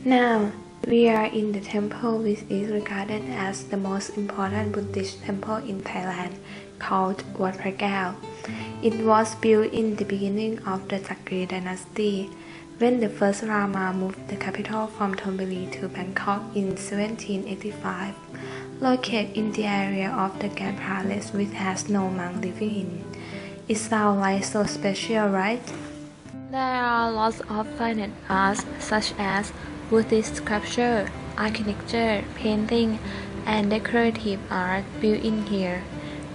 Now, we are in the temple which is regarded as the most important Buddhist temple in Thailand, called Wat Phra Kaew. It was built in the beginning of the Sakri dynasty, when the first Rama moved the capital from Thonburi to Bangkok in 1785, located in the area of the Grand Palace which has no monk living in. It sounds like so special, right? There are lots of fine arts such as Buddhist sculpture, architecture, painting, and decorative art built in here.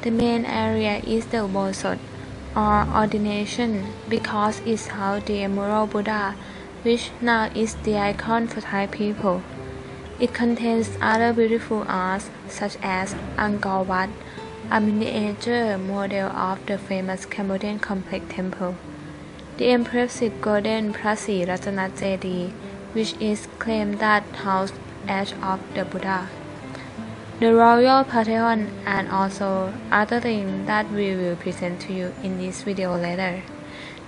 The main area is the Ubosot, or ordination, because it's housed the Emerald Buddha, which now is the icon for Thai people. It contains other beautiful arts such as Angkor Wat, a miniature model of the famous Cambodian complex temple. The impressive golden Prasi Ratana Jedi, which is claimed that housed edge of the Buddha, the royal pantheon, and also other things that we will present to you in this video later.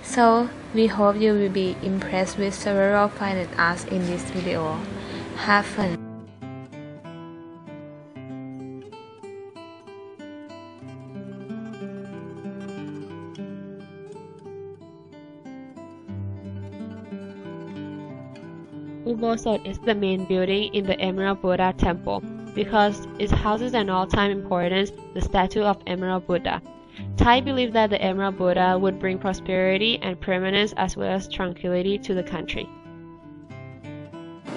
So, we hope you will be impressed with several fine arts in this video. Have fun! Ubosot is the main building in the Emerald Buddha temple because it houses an all-time importance, the statue of Emerald Buddha. Thai believe that the Emerald Buddha would bring prosperity and permanence as well as tranquility to the country.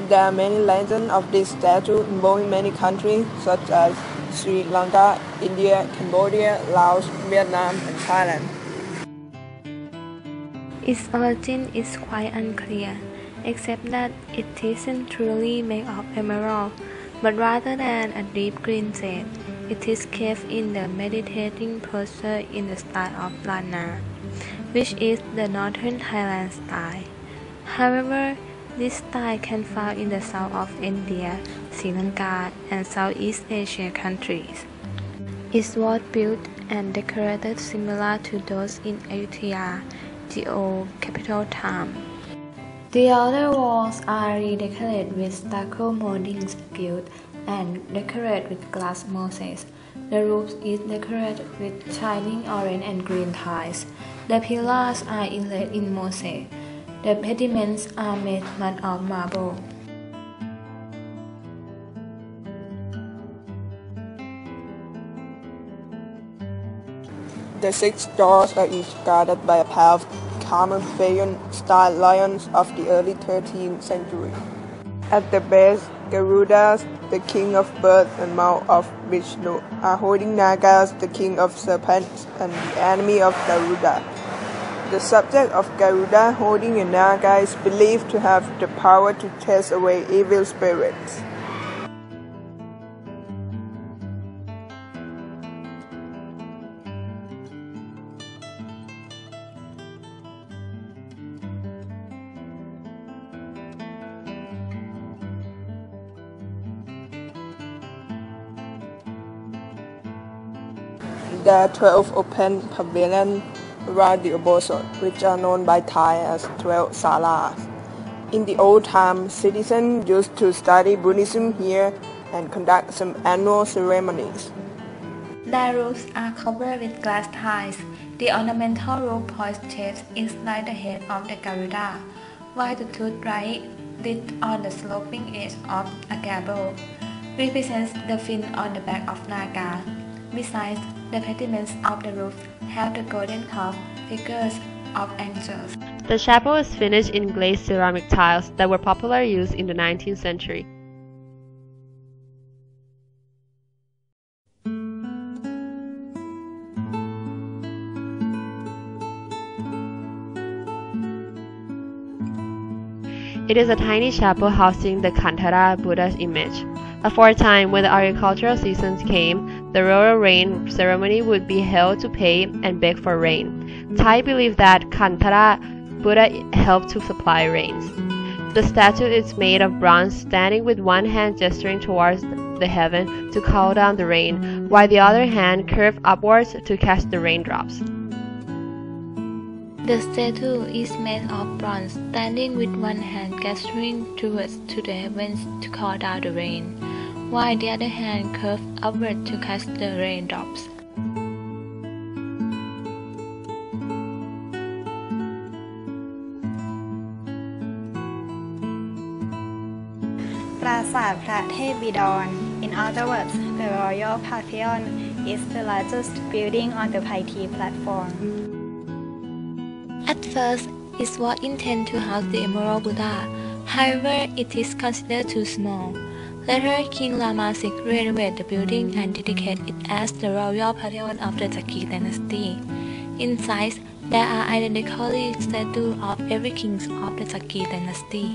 There are many legends of this statue involving many countries such as Sri Lanka, India, Cambodia, Laos, Vietnam, and Thailand. Its origin is quite unclear, except that it isn't truly made of emerald, but rather than a deep green jade, it is carved in the meditating posture in the style of Lana, which is the northern Thailand style. However, this style can be found in the south of India, Sri Lanka, and Southeast Asia countries. It was built and decorated similar to those in Ayutthaya, the old capital town. The outer walls are redecorated with stucco moldings gilded and decorated with glass mosaics. The roof is decorated with shining orange and green tiles. The pillars are inlaid in mosaic. The pediments are made of marble. The 6 doors are each guarded by a pair of Camerphaeon-style lions of the early 13th century. At the base, Garudas, the king of birds and mouth of Vishnu, are holding Nagas, the king of serpents and the enemy of Garuda. The subject of Garuda holding a Naga is believed to have the power to chase away evil spirits. There are 12 open pavilions around the Ubosot, which are known by Thai as 12 salas. In the old time, citizens used to study Buddhism here and conduct some annual ceremonies. The roofs are covered with glass tiles. The ornamental roof post shape is like the head of the Garuda, while the tooth right lit on the sloping edge of a gable represents the fin on the back of Naga. Besides, the pediments of the roof have the golden carved figures of angels. The chapel is finished in glazed ceramic tiles that were popularly used in the 19th century. It is a tiny chapel housing the Kantara Buddha's image. For a time, when the agricultural seasons came, the rural rain ceremony would be held to pay and beg for rain. Thai believe that Kantara Buddha helped to supply rains. The statue is made of bronze, standing with one hand gesturing towards the heaven to call down the rain, while the other hand curved upwards to catch the raindrops. The statue is made of bronze, standing with one hand gesturing towards to the heavens to call down the rain, while the other hand curved upward to catch the raindrops. ปราสาทพระเทพบิดร In other words, the Royal Pavilion is the largest building on the Paiti platform. At first, it was intended to house the Emerald Buddha. However, it is considered too small. Later, King Rama VI renovated the building and dedicated it as the Royal Pavilion of the Sakhi dynasty. Inside, there are identically statues of every king of the Sakhi dynasty.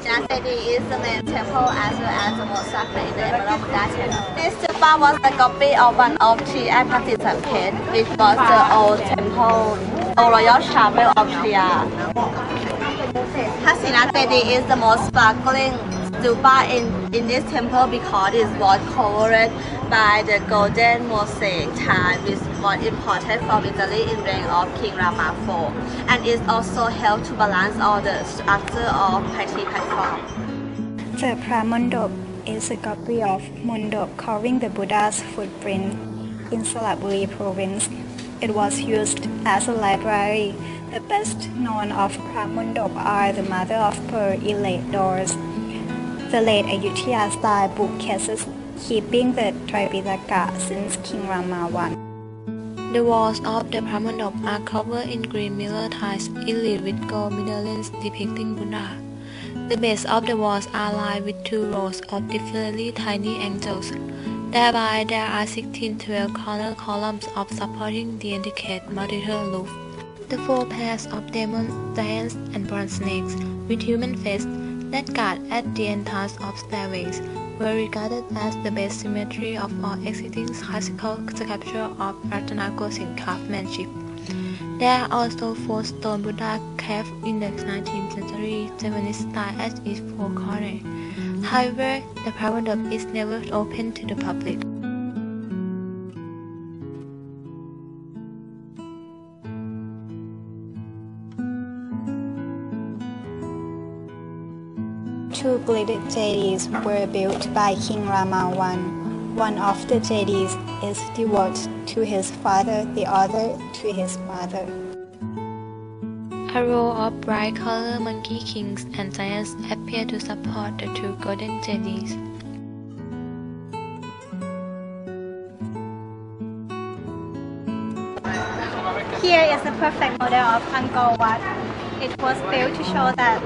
Janatadi is the main temple as well as the most sacred in the Emerald Buddha temple. This stupa was a copy of one of Tri at Patisampet, which was the old temple or royal chapel of Triya. Hasinatadi is the most sparkling stupa in this temple because it was covered by the golden mosaic tile which was imported from Italy in reign of King Rama IV, and it also helped to balance all the structure of Paiti platform. The Pramondop is a copy of Mondop covering the Buddha's footprint in Salaburi province. It was used as a library. The best known of Pramondop are the mother of pearl inlaid doors, the late Ayutthaya style bookcases keeping the Tripitaka since King Rama I. The walls of the Pramondop are covered in green mirror tiles inlaid with gold medallions depicting Buddha. The base of the walls are lined with 2 rows of differently tiny angels. Thereby, there are 12 corner columns of supporting the intricate multi-tiered roof. The 4 pairs of demons, giants, and bronze snakes with human faces that guard at the entrance of stairways were regarded as the best symmetry of all existing classical sculpture of Ratanakosin craftsmanship. There are also 4 stone Buddha carved in the 19th century Japanese style at its 4 corners. However, the Pramondop is never open to the public. Two gilded jadis were built by King Rama I. One of the jadis is devoted to his father, the other to his mother. A row of bright-colored monkey kings and giants appear to support the 2 golden jadis. Here is a perfect model of Angkor Wat. It was built to show that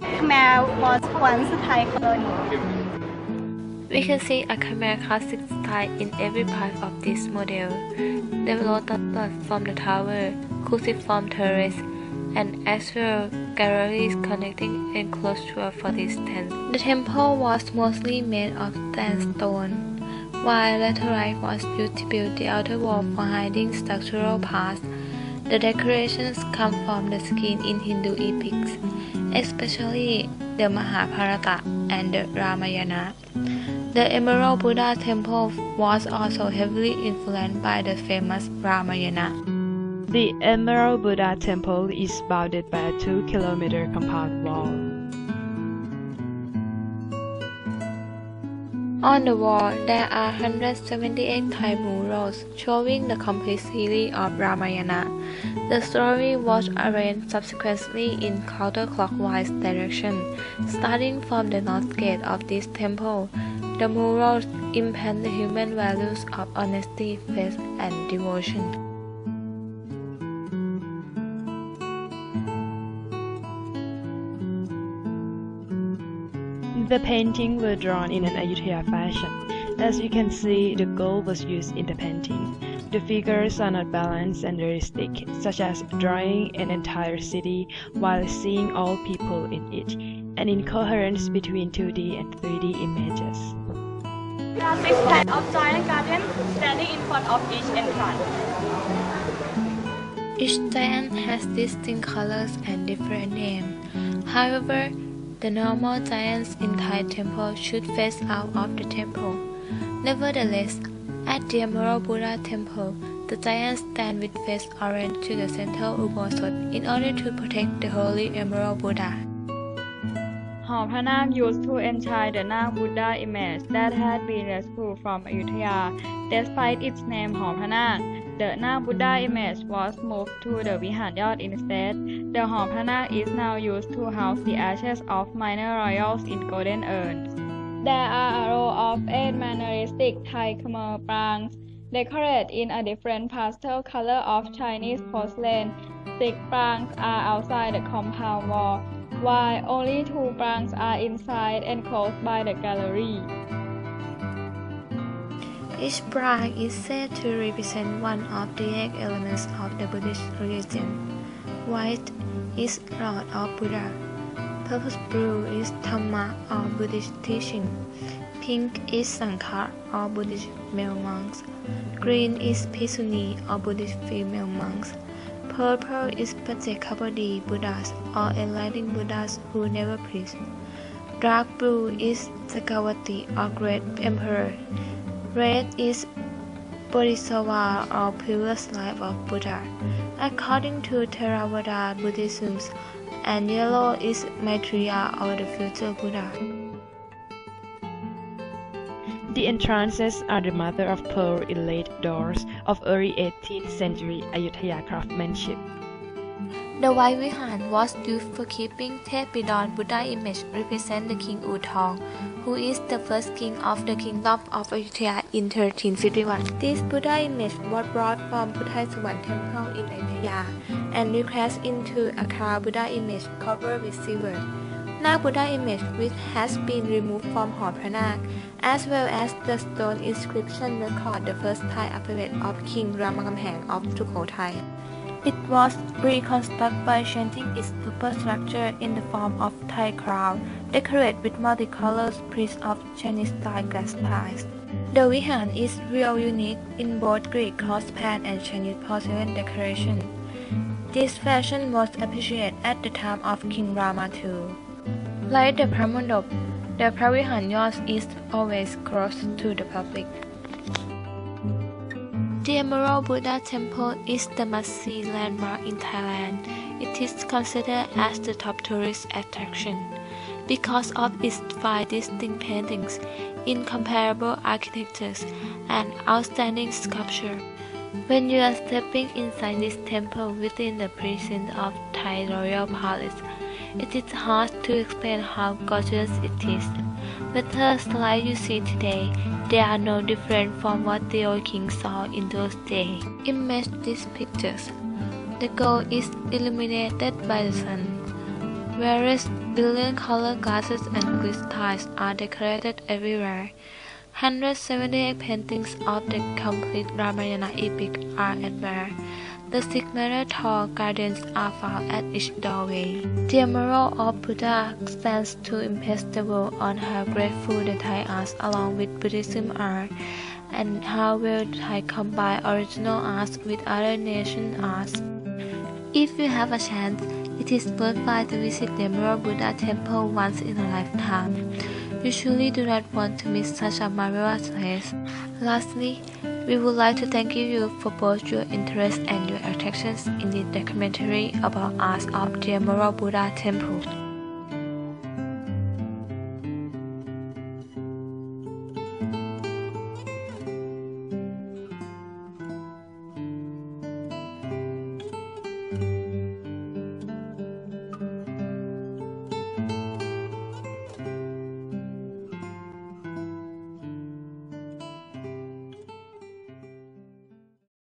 Khmer was once a Thai colony. We can see a Khmer classic style in every part of this model. The lotus platform the tower, cruciform terrace, and as well galleries connecting enclosure for distance. The temple was mostly made of sandstone, while laterite was used to build the outer wall for hiding structural parts. The decorations come from the skin in Hindu epics, especially the Mahabharata and the Ramayana. The Emerald Buddha Temple was also heavily influenced by the famous Ramayana. The Emerald Buddha Temple is bounded by a 2-kilometer compound wall. On the wall, there are 178 Thai murals showing the complete series of Ramayana. The story was arranged subsequently in counterclockwise direction, starting from the north gate of this temple. The murals implant the human values of honesty, faith, and devotion. The paintings were drawn in an Ayutthaya fashion. As you can see, the gold was used in the painting. The figures are not balanced and realistic, such as drawing an entire city while seeing all people in it, and incoherence between 2D and 3D images. There are 6 types of giant gardens standing in front of each entrance. Each giant has distinct colors and different names. However, the normal giants in Thai temple should face out of the temple. Nevertheless, at the Emerald Buddha Temple, The giants stand with face orange to the central Ubosot in order to protect the holy Emerald Buddha. หอพระนาค used to enshrine the Nak Buddha image that had been rescued from Ayutthaya. Despite its name หอพระนาค the Nak Buddha image was moved to the Viharyot instead. The หอพระนาค is now used to house the ashes of minor royals in golden urns. There are a row of 8 manneristic Thai Khmer prangs decorated in a different pastel color of Chinese porcelain. 6 prangs are outside the compound wall, while only 2 prangs are inside enclosed by the gallery. Each prang is said to represent one of the 8 elements of the Buddhist religion. White is Lord of Buddha. Purple blue is Dhamma or Buddhist teaching. Pink is Sangha or Buddhist male monks. Green is Bhikkhuni or Buddhist female monks. Purple is Pajekabadi Buddhas or enlightened Buddhas who never preach. Dark blue is Sakawati or Great Emperor. Red is Bodhisattva or previous life of Buddha, according to Theravada Buddhism, and yellow is Maitreya or the future Buddha. The entrances are the mother of pearl inlaid doors of early 18th century Ayutthaya craftsmanship. The white Vihan was used for keeping Tepidon Buddha image represent the King Utong, who is the first king of the kingdom of Ayutthaya in 1351. This Buddha image was brought from Puthai-Suwan temple in Ayutthaya and recast into a Kara Buddha image covered with silver. Nak Buddha image which has been removed from Hor Pranak, as well as the stone inscription record the first Thai alphabet of King Ramakhamhaeng of Sukhothai. It was reconstructed by changing its superstructure in the form of Thai crown, decorated with multicolored prints of Chinese-style glass tiles. The Vihan is real unique in both Greek crosspan and Chinese porcelain decoration. This fashion was appreciated at the time of King Rama II. Like the Pramondop, the Pravihan Yos is always closed to the public. The Emerald Buddha Temple is the must-see landmark in Thailand. It is considered as the top tourist attraction because of its 5 distinct paintings, incomparable architectures, and outstanding sculpture. When you are stepping inside this temple within the precincts of Thai Royal Palace, it is hard to explain how gorgeous it is. Whether like you see today, they are no different from what the old king saw in those days. Imagine these pictures. The gold is illuminated by the sun. Various billion-colored glasses and crystals are decorated everywhere. 178 paintings of the complete Ramayana epic are admired. The 6-meter tall gardens are found at each doorway. The Emerald of Buddha stands to impress the world on how grateful the Thai arts along with Buddhism are, and how well Thai combine original arts with other nation arts. If you have a chance, it is worthwhile to visit the Emerald Buddha Temple once in a lifetime. You surely do not want to miss such a marvelous place. Lastly, we would like to thank you for both your interest and your attention in this documentary about arts of the Emerald Buddha Temple.